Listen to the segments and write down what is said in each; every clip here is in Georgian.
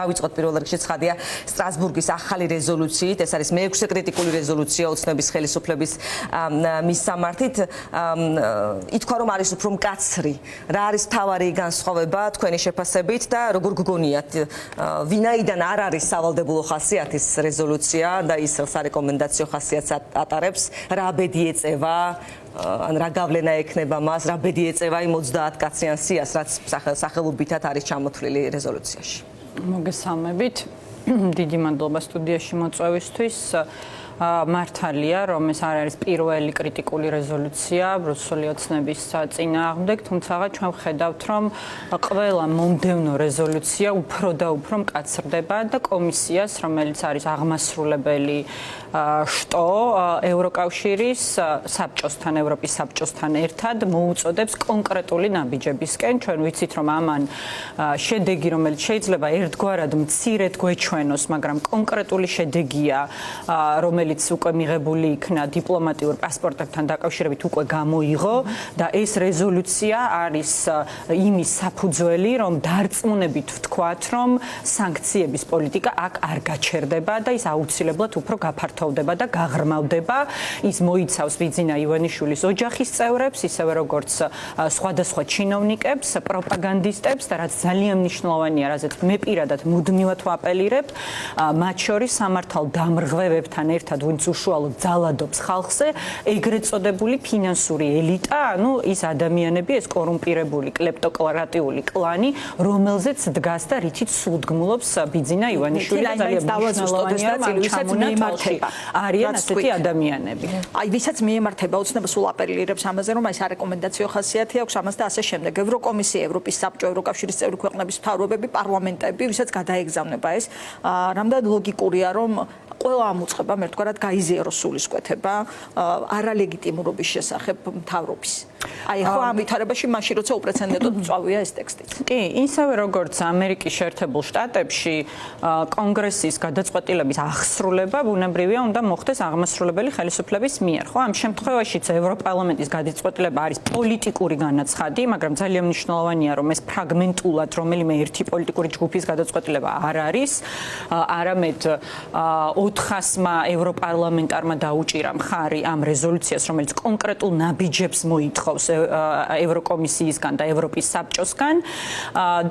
დავიწყოთ პირველ რიგში ცხადია სტრასბურგის ახალი რეზოლუციით, ეს არის მეექვსე კრიტიკული რეზოლუცია ოცნების ხელისუფლების მისამართით. ითქვა რომ არის უფრო მკაცრი. რა არის მთავარი განსხვავება თქვენი შეფასებით და როგორ გგონიათ, ვინაიდან არ არის სავალდებულო ხასიათის რეზოლუცია და ის სარეკომენდაციო ხასიათს ატარებს, რა ბედი ეწევა ან რა გავლენა ექნება მას, რა ბედი ეწევა იმ 30 კაციან სიას, რაც სახელობითად არის ჩამოთვლილი რეზოლუციაში. მოგესალმებით. დიდი მადლობა სტუდიაში მოწვევისთვის. მართალია, რომ ეს არ არის პირველი კრიტიკული რეზოლუცია ბრუსელი ოცნების წინააღმდეგ, თუმცა ჩვენ ვხედავთ, რომ ყველა მომდევნო რეზოლუცია უფრო და უფრო მკაცრდება და კომისიას, რომელიც არის აღმასრულებელი შტო ევროკავშირის საბჭოსთან, ევროპის საბჭოსთან ერთად მოუწოდებს კონკრეტული ნაბიჯებისკენ. ჩვენ ვიცით, რომ ამან შედეგი, რომელიც შეიძლება ერთგვარად მცირედ გვეჩვენოს, მაგრამ კონკრეტული შედეგია, რომელიც უკვე მიღებული იქნა დიპლომატიურ პასპორტებთან დაკავშირებით უკვე გამოიღო და ეს რეზოლუცია არის იმის საფუძველი, რომ დარწმუნებით ვთქვათ, რომ სანქციების პოლიტიკა აქ არ გაჩერდება და ის აუცილებლად უფრო გაფართოვდება და გაღრმავდება. ის მოიცავს ბიძინა ივანიშვილის ოჯახის წევრებს, ისევე როგორც სხვადასხვა ჩინოვნიკებს, პროპაგანდისტებს და რაც ძალიან მნიშვნელოვანია, რაზეც მე პირადად მუდმივად ვაპელირებ, მათ შორის სამართალ დამრღვევებთან ერთად ვინც უშუალოდ ძალადობს ხალხზე, ეგრეთ წოდებული ფინანსური ელიტა, ანუ ის ადამიანები, ეს კორუმპირებული კლეპტოკრატიული კლანი, რომელზეც დგას და რითიც სულდგმულობს ბიძინა ივანიშვილი და ძალიან მნიშვნელოვანია, არიან ასეთი ადამიანები. აი, ვისაც მიემართება ოცნება, სულ აპელირებს ამაზე, რომ აი სარეკომენდაციო ხასიათი აქვს ამას და ასე შემდეგ. ევროკომისია, ევროპის საბჭო, ევროკავშირის წევრი ქვეყნების მთავრობები, პარლამენტები, ვისაც გადაეგზავნება ეს, რამდენად ლოგიკურია, რომ ყველა ამოწყება მე ვთქვათ გაიზიაროს სულისკვეთება არალეგიტიმურობის შესახებ მთავრობის. აი ხო ამ ვითარებაში მაშინ როცა უპრეცედენტოდ მწვავეა ეს ტექსტიც. კი, ისევე როგორც ამერიკის შეერთებულ შტატებში კონგრესის გადაწყვეტილების აღსრულება ბუნებრივია უნდა მოხდეს აღმასრულებელი ხელისუფლების მიერ. ხო, ამ შემთხვევაშიც ევროპარლამენტის გადაწყვეტილება არის პოლიტიკური განაცხადი, მაგრამ ძალიან მნიშვნელოვანია, რომ ეს ფრაგმენტულად რომელიმე ერთი პოლიტიკური ჯგუფის გადაწყვეტილება არ არის, არამედ 400-მა ევროპარლამენტარმა დაუჭირა მხარი ამ რეზოლუციას, რომელიც კონკრეტულ ნაბიჯებს მოითხოვს ევროკომისიისგან და ევროპის საბჭოსგან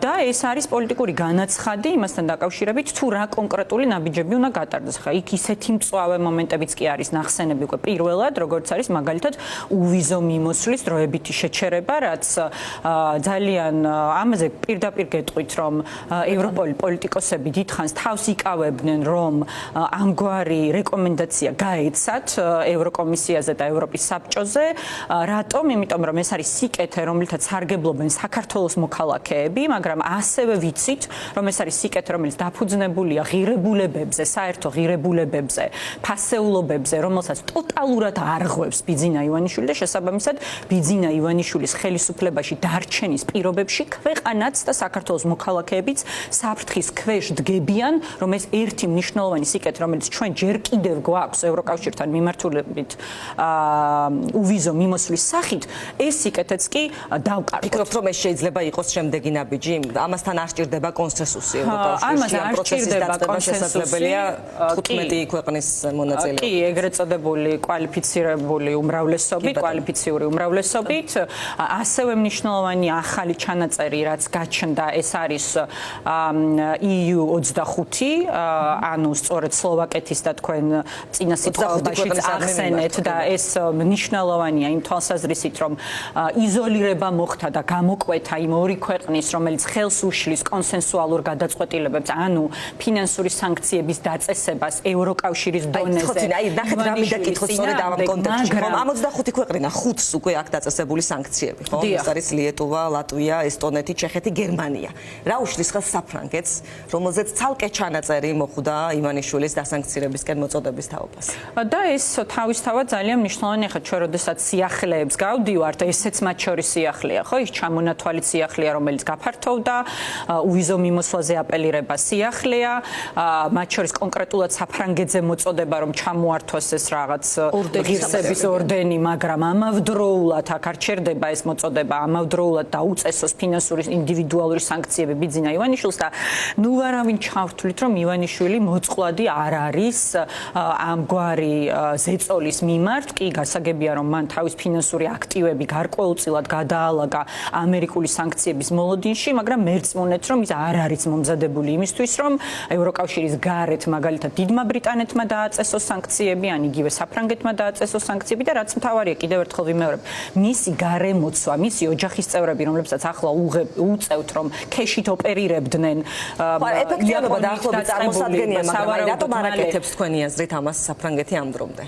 და ეს არის პოლიტიკური განაცხადი იმასთან დაკავშირებით, თუ რა კონკრეტული ნაბიჯები უნდა გატარდეს. ხა იქ ისეთი მწვავე მომენტებიც კი არის ნახსენები უკვე პირველად, როგორც არის მაგალითად უვიზო მიმოსვლის დროებითი შეჩერება, რაც ძალიან ამაზე პირდაპირ გეტყვით, რომ ევროპული პოლიტიკოსები დიდხანს თავს იკავებდნენ, რომ ამგვარი რეკომენდაცია გაეცათ ევროკომისიაზე და ევროპის საბჭოზე. რატომ? იმიტომ რომ ეს არის სიკეთე, რომელთაც სარგებლობენ საქართველოს მოქალაქეები, მაგრამ ასევე ვიცით, რომ ეს არის სიკეთე, რომელიც დაფუძნებულია ღირებულებებზე, საერთო ღირებულებებზე, ფასეულობებზე, რომელსაც ტოტალურად არღვევს ბიძინა ივანიშვილი და შესაბამისად ბიძინა ივანიშვილის ხელისუფლებაში დარჩენის პირობებში ქვეყანაც და საქართველოს მოქალაქეებიც საფრთხის ქვეშ დგებიან, რომ ეს ერთი მნიშვნელოვანი სიკეთე, რომელიც ჩვენ ჯერ კიდევ გვაქვს ევროკავშირთან მიმართულებით უვიზო მიმოსვლის სახით, ეს სიკეთეც კი დავკარგოთ. ფიქრობთ, რომ ეს შეიძლება იყოს შემდეგი ნაბიჯი? ამასთან არ სჭირდება კონსენსუსი ევროკავშირში, ამ პროცესის დაწყება შესაძლებელია 15 ქვეყნის მონაწილეობით. კი, ეგრეთ წოდებული კვალიფიცირებული უმრავლესობით, კვალიფიციური უმრავლესობით, ასევე მნიშვნელოვანია ახალი ჩანაწერი, რაც გაჩნდა, ეს არის EU 25, ანუ სწორედ სლოვაკეთის და თქვენ წინა სიტყვაშიც ახსენეთ და ეს მნიშვნელოვანია იმ თვალსაზრისით, რომ იზოლირება მოხდა და გამოკვეთა იმ ორი ქვეყნის, რომელიც ხელს უშლის კონსენსუალურ გადაწყვეტილებებს, ანუ ფინანსური სანქციების დაწესებას ევროკავშირის დონეზე. აი, ნახეთ რა მინდა კითხოთ სწორედ ამ კონტექსტში. ხომ 65 ქვეყნიდან 5-ს უკვე აქვს დაწესებული სანქციები, ხო? ეს არის ლიეტუვა, ლატვია, ესტონეთი, ჩეხეთი, გერმანია. რა უშლის ხელს საფრანგეთს, რომელზეც ცალკე ჩანაწერი მოხვდა ივანიშვილის დასანქცია სანქციებისკენ მოწოდების თაობას. და ეს თავისთავად ძალიან მნიშვნელოვანია, ხა ჩვენ როდესაც სიახლეებს გავდივართ, ესეც მათ შორის სიახლეა, ხო? ის ჩამონათვალით სიახლეა, რომელიც გაფართოვდა, უვიზო მიმოსვლაზე აპელირება სიახლეა, მათ შორის კონკრეტულად საფრანგეთზე მოწოდება, რომ ჩამოართვას ეს რაღაც ღირსების ორდენი, მაგრამ ამავდროულად აქ არ ჩერდება ეს მოწოდება, ამავდროულად დაუწესოს ფინანსური ინდივიდუალური სანქციები ბიძინა ივანიშვილს და ნუ ვარავინ ჩავთვლით, რომ ივანიშვილი მოწყვლადი არ არის ამგვარი ზეწოლის მიმართ. კი გასაგებია, რომ მან თავის ფინანსური აქტივები გარკვეულწილად გადაალაგა ამერიკული სანქციების მოლოდინში, მაგრამ მერწმუნეთ, რომ ის არ არის მომზადებული იმისთვის, რომ ევროკავშირის გარეთ მაგალითად დიდმა ბრიტანეთმა დააწესოს სანქციები, ან იგივე საფრანგეთმა დააწესოს სანქციები და რაც მთავარია, კიდევ ერთხელ ვიმეორებ, მისი გარემოცვა, მისი ოჯახის წევრები, რომლებსაც ახლა უწევთ, რომ ქეშით ოპერირებდნენ, ეფექტიანობა დაახლოებით წარმოსადგენია, მაგრამ რატომ არ აკეთებს თქვენი აზრით ამას საფრანგეთი ამ დრომდე?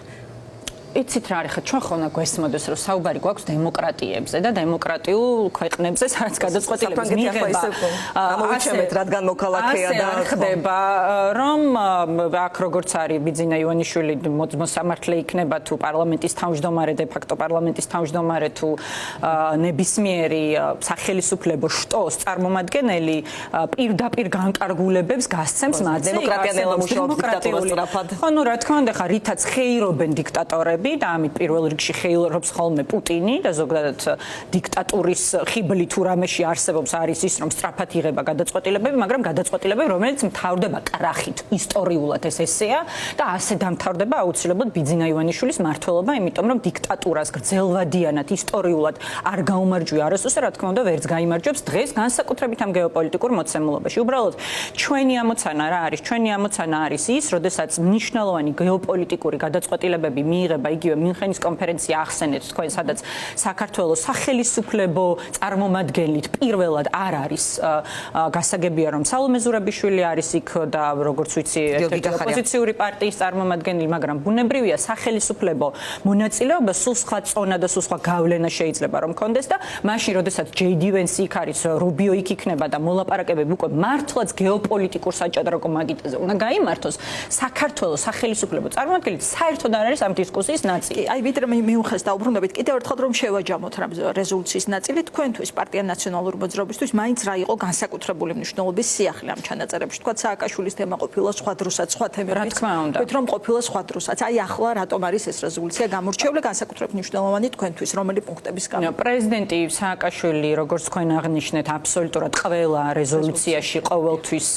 იცით რა არის, ხა ჩვენ ხოლმე გვესმოდეს, რომ საუბარი გვაქვს დემოკრატიებზე და დემოკრატიულ ქვეყნებზე, სადაც გადაწყვეტილების მიღება ამოვიჩემეთ, რადგან მოქალაქეა და ხდება, რომ აქ როგორც არის ბიძინა ივანიშვილი მოსამართლე იქნება თუ პარლამენტის თავმჯდომარე, დე ფაქტო პარლამენტის თავმჯდომარე თუ ნებისმიერი სახელისუფლებო შტოს წარმომადგენელი პირდაპირ განკარგულებებს გასცემს მათ დემოკრატია ნელა მუშაობს დიქტატურას სწრაფად. ხო, ნუ რა თქმა უნდა, ხა რითაც ხეირობენ დიქტატორები და ამით პირველ რიგში ხეირობს ხოლმე პუტინი და ზოგადად დიქტატურის ხიბლი თუ რამეში არსებობს არის ის, რომ სწრაფად იღება გადაწყვეტილებები, მაგრამ გადაწყვეტილებები, რომელიც მთავრდება კრახით, ისტორიულად ეს ესეა და ასე დამთავრდება აუცილებლად ბიძინა ივანიშვილის მმართველობა, იმიტომ რომ დიქტატურას გრძელვადიანად ისტორიულად არ გაუმარჯვია არასდროს და რა თქმა უნდა ვერც გაიმარჯვებს დღეს განსაკუთრებით ამ გეოპოლიტიკურ მოცემულობაში. უბრალოდ ჩვენი ამოცანა რა არის? ჩვენი ამოცანა არის ის, როდესაც მნიშვნელოვანი გეოპოლიტიკური გადაწყვეტილებები მიიღება იგივე მünchenis კონფერენცია ახსენეთ თქვენ, სადაც საქართველოს სახელისუფლებო წარმომადგენლით პირველად არ არის გასაგებია, რომ სალომე ზურაბიშვილი არის იქ და როგორც ვიცი ერთ-ერთი ოპოზიციური პარტიის წარმომადგენელი, მაგრამ ბუნებრივია სახელისუფლებო მონაწილეობა სულ სხვა წონა და სულ სხვა გავლენა შეიძლება რომ კონდეს და მაშინ როდესაც JD Vance იქ არის, რუბიო იქ იქნება და მოლაპარაკებები უკვე მართლაც გეოპოლიტიკურ საჭადრაკო მაგიდაზე უნდა გაიმართოს, საქართველოს სახელისუფლებო წარმომადგენელი საერთოდ არ არის ამ დისკუსიის ნაწილი. აი ვიდრე მიუხედავად დაუბრუნდებით კიდევ ერთხელ რომ შევაჯამოთ რა რეზოლუციის ნაწილი თქვენთვის პარტია ნაციონალური მოძრაობისთვის მაინც რა იყო განსაკუთრებული მნიშვნელობის სიახლე ამ ჩანაწერებში თქვა სააკაშვილის თემა ყოფილა სხვა დროსაც სხვა თემები რა თქმა უნდა თქვით რომ ყოფილა სხვა დროსაც აი ახლა რატომ არის ეს რეზოლუცია გამორჩეული განსაკუთრებით მნიშვნელოვანი თქვენთვის რომელი პუნქტების გამო პრეზიდენტი სააკაშვილი როგორც თქვენ აღნიშნეთ აბსოლუტურად ყველა რეზოლუციაში ყოველთვის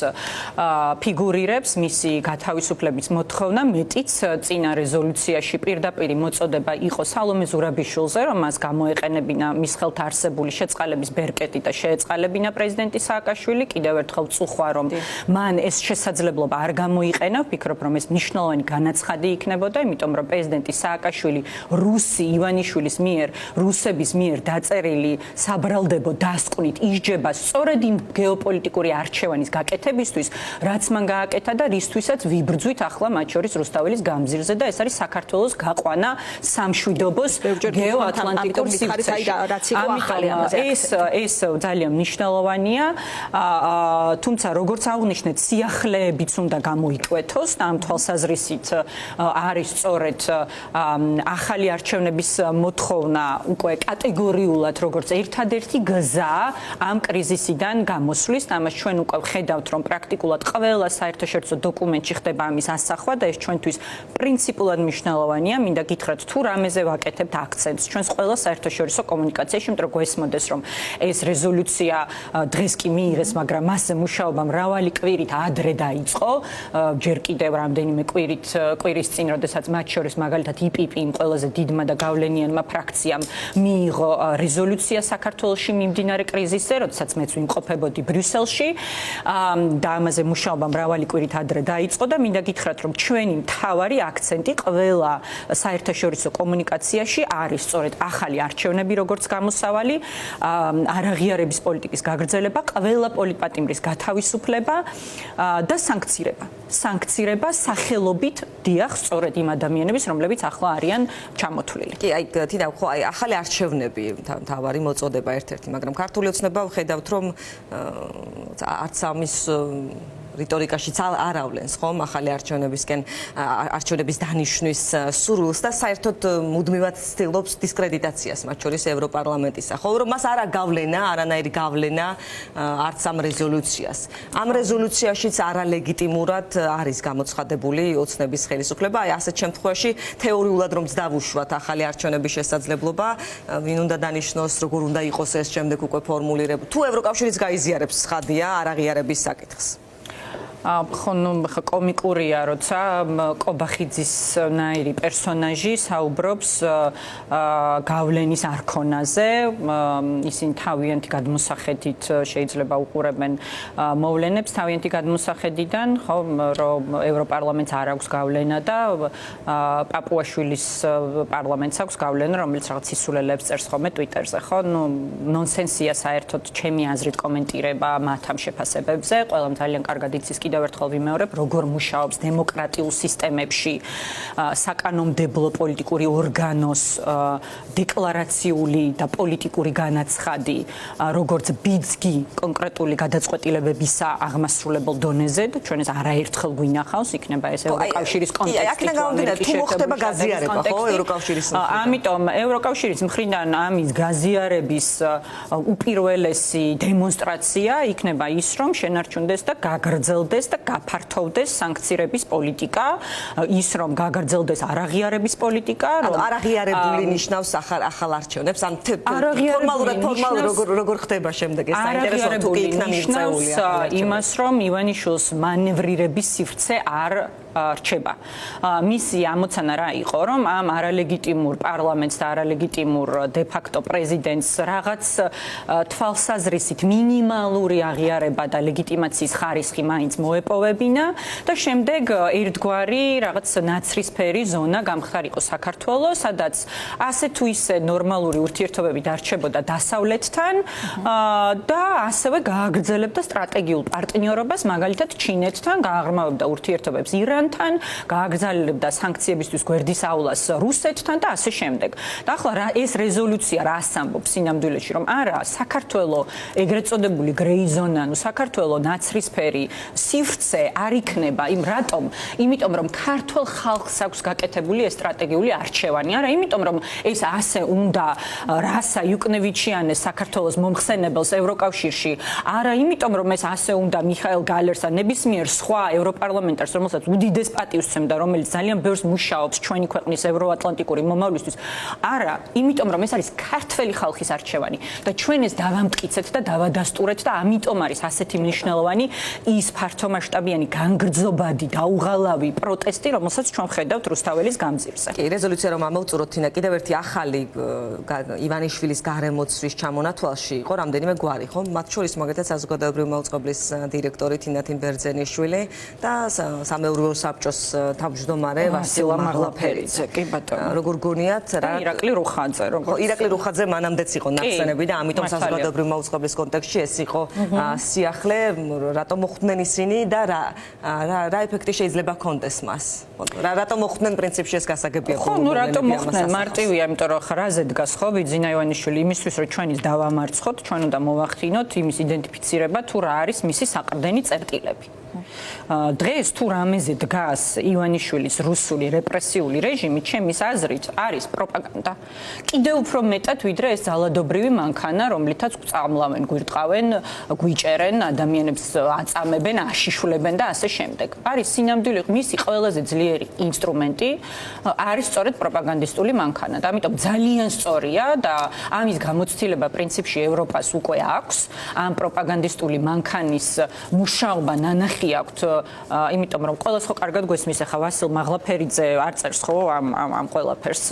ფიგურირებს მისი გათავისუფლების მოთხოვნა მეტიც წინა რეზოლუციაში პირდაპირ მოწოდება იყო სალომე ზურაბიშვილზე, რომ მას გამოეყენებინა მის ხელთ არსებული შეწყალების ბერკეტი და შეეწყალებინა პრეზიდენტი სააკაშვილი. კიდევ ერთხელ წუხვა, რომ მან ეს შესაძლებლობა არ გამოიყენა, ვფიქრობ, რომ ეს მნიშვნელოვანი განაცხადი იქნებოდა, იმიტომ რომ პრეზიდენტი სააკაშვილი რუსი ივანიშვილის მიერ, რუსების მიერ დაწერილი საბრალდებო დასკვნით ისჯება სწორედ იმ გეოპოლიტიკური არჩევანის გაკეთებისთვის, რაც მან გააკეთა და რისთვისაც ვიბრძვით ახლა მათ შორის რუსთაველის გამზირზე და ეს არის საქართველოს გაყვანა სამშვიდობოს გეოატლანტიკურ სივრცეში. ეს ძალიან მნიშვნელოვანია, თუმცა როგორც აღნიშნეთ, სიახლეებიც უნდა გამოიკვეთოს და ამ თვალსაზრისით არის სწორედ ახალი არჩევნების მოთხოვნა უკვე კატეგორიულად როგორც ერთადერთი გზა ამ კრიზისიდან გამოსვლის. ამას ჩვენ უკვე ვხედავთ, რომ პრაქტიკულად ყველა საერთაშორისო დოკუმენტში ხდება ამის ასახვა და ეს ჩვენთვის პრინციპულად მნიშვნელოვანია. მინდა გითხრათ, თუ რამეზე ვაკეთებთ აქცენტს ჩვენს ყველა საერთაშორისო კომუნიკაციაში, იმიტომ რომ გვესმოდეს, რომ ეს რეზოლუცია დღეს კი მიიღეს, მაგრამ მასზე მუშაობა მრავალი კვირით ადრე დაიწყო. ჯერ კიდევ რამდენიმე კვირის წინ, როდესაც მათ შორის მაგალითად IPP-იმ ყველაზე დიდმა და გავლენიანმა ფრაქციამ მიიღო რეზოლუცია საქართველოში მიმდინარე კრიზისზე, როდესაც მეც ვიმყოფებოდი ბრიუსელში და ამაზე მუშაობა მრავალი კვირით ადრე დაიწყო და მინდა გითხრათ, რომ ჩვენი მთავარი აქცენტი ყველა საერთაშორისო კომუნიკაციაში არის სწორედ ახალი არჩევნები, როგორც გამოსავალი, არაღიარების პოლიტიკის გაგრძელება, ყველა პოლიტპატიმრის გათავისუფლება და სანქცირება სახელობით დიახ, სწორედ იმ ადამიანების, რომლებიც ახლა არიან ჩამოთვლილი. კი, აი თინა, ხო, აი ახალი არჩევნები თავარი მოწოდება ერთ-ერთი, მაგრამ ქართული ოცნება ვხედავთ, რომ არც ამის რიტორიკაშიც არავლენს ხომ ახალი არჩევნების დანიშვნის სურვილს და საერთოდ მუდმივად ცდილობს დისკრედიტაციას მათ შორის ევროპარლამენტისა. ხო, რომ მას არ აგავლენა, არანაირი გავლენა არც ამ რეზოლუციას. ამ რეზოლუციაშიც არალეგიტიმურად არის გამოცხადებული ოცნების ხელისუფლება. აი ასეთ შემთხვევაში თეორიულად რომ დავუშვათ ახალი არჩევნების შესაძლებლობა, ვინ უნდა დანიშნოს, როგორ უნდა იყოს ეს შემდეგ უკვე ფორმულირებული. თუ ევროკავშირიც გაიზიარებს ცხადია არ აღიარების საკითხს. კომიკურია, როცა კობახიძის ნაირი პერსონაჟი საუბრობს გავლენის არქონაზე, ისინი თავიანთი გადმოსახედით შეიძლება უყურებენ მოვლენებს თავიანთი გადმოსახედიდან, ხო, რომ ევროპარლამენტს არ აქვს გავლენა და პაპუაშვილის პარლამენტს აქვს გავლენა, რომელიც რაღაც სისულელებს წერს ხოლმე ტვიტერზე, ხო? ნონსენსია საერთოდ ჩემი აზრით კომენტირება მათ ამ შეფასებებზე, ყველამ ძალიან კარგად იცის კიდევ ერთხელ ვიმეორებ, როგორ მუშაობს დემოკრატიულ სისტემებში საკანონმდებლო პოლიტიკური ორგანოს დეკლარაციული და პოლიტიკური განაცხადი, როგორც ბიძგი კონკრეტული გადაწყვეტილებებისა აღმასრულებელ დონეზე და ჩვენ ეს არაერთხელ გვინახავს, იქნება ეს ევროკავშირის კონტექსტი, თუ მოხდება გაზიარება, ხო, ევროკავშირის მხრიდან. ამიტომ ევროკავშირის მხრიდან ამის გაზიარების უპირველესი დემონსტრაცია იქნება ის, რომ შენარჩუნდეს და გაგრძელდეს და გაფართოვდეს სანქციების პოლიტიკა, ის რომ გაგრძელდეს არაღიარების პოლიტიკა, რომ არაღიარებული ნიშნავს ახალ არჩევნებს, ან ფორმალურად როგორ ხდება შემდეგ ეს საინტერესოა თუ იქნა მიღწეულია იმას, რომ ივანიშვილს მანევრირების სივრცე არ რჩება. მისი ამოცანა რა იყო, რომ ამ არალეგიტიმურ პარლამენტს და არალეგიტიმურ დე-ფაქტო პრეზიდენტს რაღაც თვალსაზრისით მინიმალური აღიარება და ლეგიტიმაციის ხარისხი მაინც მოეპოვებინა და შემდეგ ერთგვარი რაღაც ნაცრისფერი ზონა გამხდარიყო საქართველოს, სადაც ასე თუ ისე ნორმალური ურთიერთობები დარჩებოდა დასავლეთთან და ასევე გააგრძელებდა სტრატეგიულ პარტნიორობას, მაგალითად ჩინეთთან, გააღრმავებდა ურთიერთობებს ირანთან, გააგრძელებდა სანქციებისთვის გვერდის აავლას რუსეთთან და ასე შემდეგ. და ახლა ეს რეზოლუცია რას ამბობს სინამდვილეში, რომ არა, საქართველოს ეგრეთ წოდებული გრეი ზონა, ანუ საქართველოს ნაცრისფერი სივრცე არ იქნება, რატომ? იმიტომ რომ ქართულ ხალხს აქვს გაკეთებული ეს სტრატეგიული არჩევანი. არა, იმიტომ რომ ეს ასე უნდა რასა იუკნევიჩიანეს საქართველოს მომხსენებელს ევროკავშირში. არა, იმიტომ რომ ეს ასე უნდა მიხაელ გალერს და ნებისმიერ სხვა ევროპარლამენტარს, რომელსაც უდიდეს პატივს სცემდა, რომელიც ძალიან ბევრს მუშაობს ჩვენი ქვეყნის ევროატლანტიკური მომავლისთვის. არა, იმიტომ რომ ეს არის ქართველი ხალხის არჩევანი და ჩვენ ეს დავამტკიცეთ და დავადასტურეთ და ამიტომ არის ასეთი მნიშვნელოვანი ის ფართომასშტაბიანი განგრძობადი დაუღალავი პროტესტი, რომელსაც ჩვენ ვხედავთ რუსთაველის გამზირზე. კი, რეზოლუცია რომ ამოვწუროთ, თინა, კიდევ ერთი ახალი ივანიშვილის გარემოცვის ჩამონათვალში იყო რამდენიმე გვარი, ხო? მათ შორის მაგალითად საზოგადოებრივი მაუწყებლის დირექტორი თინათინ ბერძენიშვილი და სამეურვეო საბჭოს თავმჯდომარე ვასილ მაღლაფერიძე. კი ბატონო. როგორ გონიათ რა ირაკლი რუხაძე, ხო, ირაკლი რუხაძე მანამდეც იყო ნახსენები და ამიტომ საზოგადოებრივი მაუწყებლის კონტექსტში ეს იყო სიახლე, რატომ მოხვდნენ ისინი და რა ეფექტი შეიძლება ჰქონდეს მას. რატომ მოხვდნენ პრინციპში ეს გასაგებია ხო, რატომ მოხვდნენ? მარტივია, იმიტომ რომ ხრაზე დგას ხო ბიძინა ივანიშვილი იმისთვის, რომ ჩვენის დავამარცხოთ, ჩვენ უნდა მოვახდინოთ იმის იდენტიფიცირება, თუ რა არის მისი საყრდენი წერტილები. დღეს თუ რამეზე დგას ივანიშვილის რუსული რეპრესიული რეჟიმი, ჩემის აზრით, არის პროპაგანდა. კიდევ უფრო მეტად, ვიდრე ეს ძალადობრივი მანქანა, რომლითაც წამლავენ, გვირტყავენ, გვიჭერენ, ადამიანებს აწამებენ, აშიშვლებენ და ასე შემდეგ. არის სინამდვილე მისი ყველაზე ძლიერი ინსტრუმენტი, არის სწორედ პროპაგანდისტული მანქანა. და ამიტომ ძალიან სწორია და ამის გამოცდილება პრინციპში ევროპას უკვე აქვს. ამ პროპაგანდისტული მანქანის მუშაობა ნანახი აქვთ, იმიტომ რომ ყველას ხო კარგად გვესმის ახლა ვასილ მაღლაფერიძე არ წერს ხო ამ ყველაფერს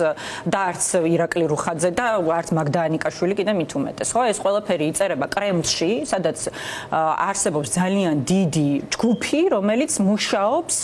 და არც ირაკლი რუხაძე და არც მაგდა ანიკაშვილი კიდე მით უმეტეს ხო ეს ყველაფერი იწერება კრემლში, სადაც არსებობს ძალიან დიდი ჯგუფი, რომელიც მუშაობს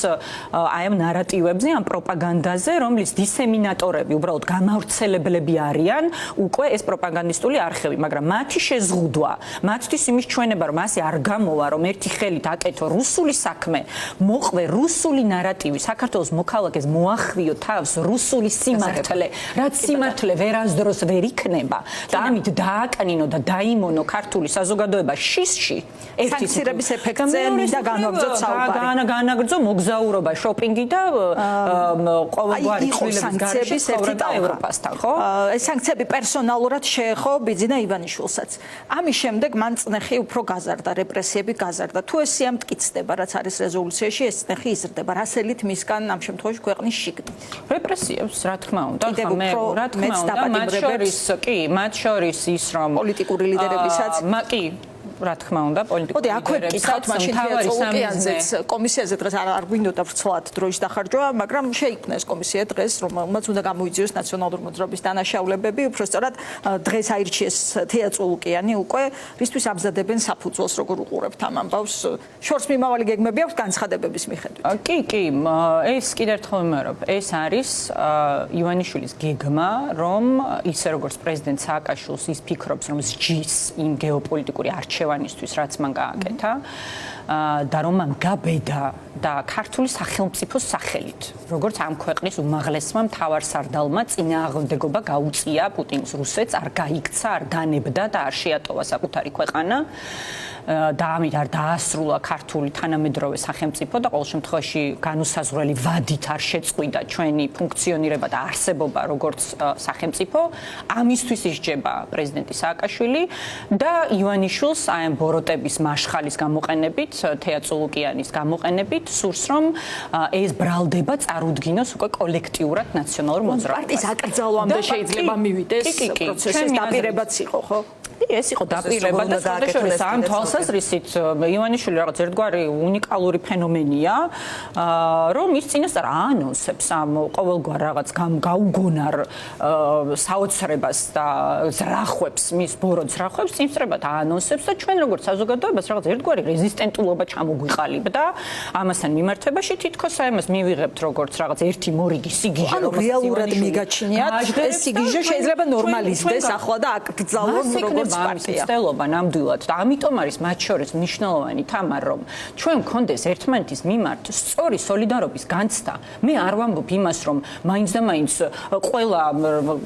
აი ამ ნარატივებზე, ამ პროპაგანდაზე, რომლის დისემინატორები უბრალოდ გამავრცელებლები არიან უკვე ეს პროპაგანდისტული არხები, მაგრამ მათი შეზღუდვა, მათთვის იმის ჩვენება, რომ ასე არ გამოვა, რომ ერთი ხელით აკეთო რუსული რუსული საქმე მოყვე რუსული ნარატივი საქართველოს მოქალაქეს მოახვიო თავს რუსული სიმართლე რაც სიმართლე ვერასდროს ვერ იქნება და ამით დააკნინო და დაიმონო ქართული საზოგადოება შისში სანქციების ეფექტზე მინდა განვაგრძოთ საუბარი განაგრძო მოგზაურობა შოპინგი და ყოველგვარი ცვლილების გარეშე ცხოვრება ევროპასთან ხო ეს სანქციები პერსონალურად შეეხო ბიძინა ივანიშვილსაც ამის შემდეგ მან წნეხი უფრო გაზარდა რეპრესიები გაზარდა თუ ეს სიამტკიცდება რაც არის რეზოლუციაში ეს წნეხი იზრდება რასელით მისგან ამ შემთხვევაში ქვეყნის შიგნით რეპრესიებს რა თქმა უნდა ხა მე რა თქმა უნდა მათ შორის ის რომ პოლიტიკური ლიდერებისაც კი რა თქმა უნდა პოლიტიკური ლიდერებისაც მაშინ თეატროლოგიაზეც კომისიაზე დღეს არ გვინდოდა ვრცლად დროის დახარჯვა მაგრამ შეიქმნა ეს კომისია დღეს რომელმაც უნდა გამოიძიოს ნაციონალური მოძრაობის დანაშაულებები უფრო სწორად დღეს აირჩიეს თეატროლოგიანი უკვე რისთვის ამზადებენ საფუძველს როგორ უყურებთ ამ ამბავს შორს მიმავალი გეგმები აქვს განცხადებების მიხედვით კი ეს კიდევ ერთხელ ვიმეორებ ეს არის ივანიშვილის გეგმა რომ ისე როგორც პრეზიდენტ სააკაშვილს ის ფიქრობს რომ სჯის იმ გეოპოლიტიკური არჩევანისთვის რაც მან გააკეთა და რომ მან გაბედა და ქართული სახელმწიფოს სახელით როგორც ამ ქვეყნის უმაღლესმა მთავარსარდალმა წინააღმდეგობა გაუწია პუტინის რუსეთს არ გაიქცა არ განებდა და არ შეატოვა საკუთარი ქვეყანა და ამით არ დაასრულა ქართული თანამედროვე სახელმწიფო და ყოველ შემთხვევაში განუსაზღვრელი ვადით არ შეწყვიტა ჩვენი ფუნქციონირება და არსებობა როგორც სახელმწიფო ამისთვის ისჯება პრეზიდენტი სააკაშვილი და ივანიშვილს აი ამ ბოროტების მაშხალის გამოყენებით თეატროლოგიანის გამოყენებით სურს რომ ეს ბრალდება წარუდგინოს უკვე კოლექტიურად ნაციონალურ მოძრაობას პარტიის აკრძალვამდე შეიძლება მივიდეს პროცესის დაპირებაც იყო ხო ეს იყო დაპირება და საერთაშორისო ამ თვალსაზრისით ივანიშვილი რაღაც ერთგვარი უნიკალური ფენომენია რომ ის წინასწარ აანონსებს ამ ყოველგვარ რაღაც გაუგონარ საოცრებას და ზრახვებს მის ბოროტ ზრახვებს წინსწრებად აანონსებს და ჩვენ როგორც საზოგადოებას რაღაც ერთგვარი რეზისტენტულობა ჩამოგვიყალიბდა ამასთან მიმართებაში თითქოს აი ამას მივიღებთ როგორც რაღაც ერთი მორიგი სიგიჟე რომ რეალურად მიგაჩნიათ ეს სიგიჟე შეიძლება ნორმალიზდეს ახლა და აკრძალონ როგორც ამის მცდელობა ნამდვილად და ამიტომ არის მათ შორის მნიშვნელოვანი თამარ რომ ჩვენ გქონდეს ერთმანეთის მიმართ სწორი სოლიდარობის განცდა მე არ ვამბობ იმას რომ მაინც და მაინც ყველა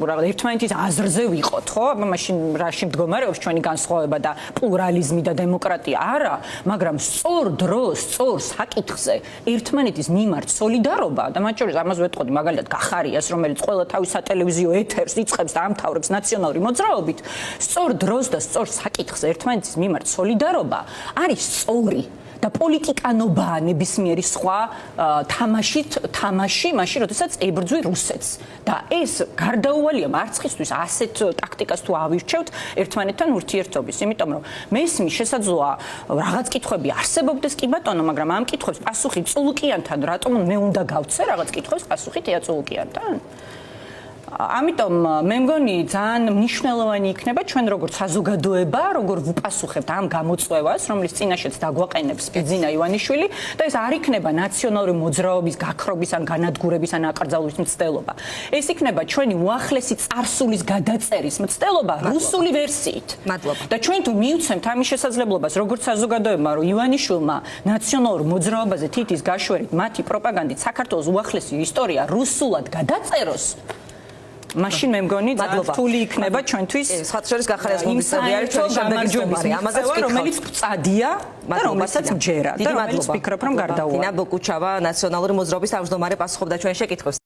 რაღაც ერთმანეთის აზრზე ვიყოთ ხო მაშინ რაში მდგომარეობს ჩვენი განსხვავება და პლურალიზმი და დემოკრატია არა მაგრამ სწორ დროს სწორ საკითხზე ერთმანეთის მიმართ სოლიდარობა და მათ შორის ამას ვეტყოდი მაგალითად გახარიას რომელიც ყველა თავის სატელევიზიო ეთერს იწყებს და ამთავრებს ნაციონალური მოძრაობით სწორ დროს და სწორ საკითხზე ერთმანეთის მიმართ სოლიდარობა არის სწორი და პოლიტიკანობაა ნებისმიერი სხვა თამაში მაშინ როდესაც ებრძვი რუსეთს და ეს გარდაუვალია მარცხისთვის ასეთ ტაქტიკას თუ ავირჩევთ ერთმანეთთან ურთიერთობის იმიტომ რომ მესმის შესაძლოა რაღაც კითხვები არსებობდეს კი ბატონო მაგრამ ამ კითხვებს პასუხი წულუკიანთან რატომ მე უნდა გავცე რაღაც კითხვებს პასუხი წულუკიანთან ამიტომ მე მგონი ძალიან მნიშვნელოვანი იქნება ჩვენ როგორც საზოგადოება როგორ ვუპასუხებთ ამ გამოწვევას რომლის წინაშეც დაგვაყენებს ბიძინა ივანიშვილი და ეს არ იქნება ნაციონალური მოძრაობის გაქრობის ან განადგურების ან აკრძალვის მცდელობა ეს იქნება ჩვენი უახლესი წარსულის გადაწერის მცდელობა რუსული ვერსიით და ჩვენ თუ მივცემთ ამის შესაძლებლობას როგორც საზოგადოებმა რომ ივანიშვილმა ნაციონალურ მოძრაობაზე თითის გაშვერით მათი პროპაგანდით საქართველოს უახლესი ისტორია რუსულად გადაწეროს მაშინ მე მგონი ძალიან რთული იქნება ჩვენთვის სხვათაშორის გახარიას მოგიწევია ჩვენი გამარჯვებარი ამაზეც ვკითხავ რომელიც წადია და რომელსაც მჯერა და რომელიც ვფიქრობ რომ გარდაუვალა დინა ბოკუჩავა ნაციონალური მოძრაობის თავმჯდომარე პასუხობდა ჩვენ შეკითხვებს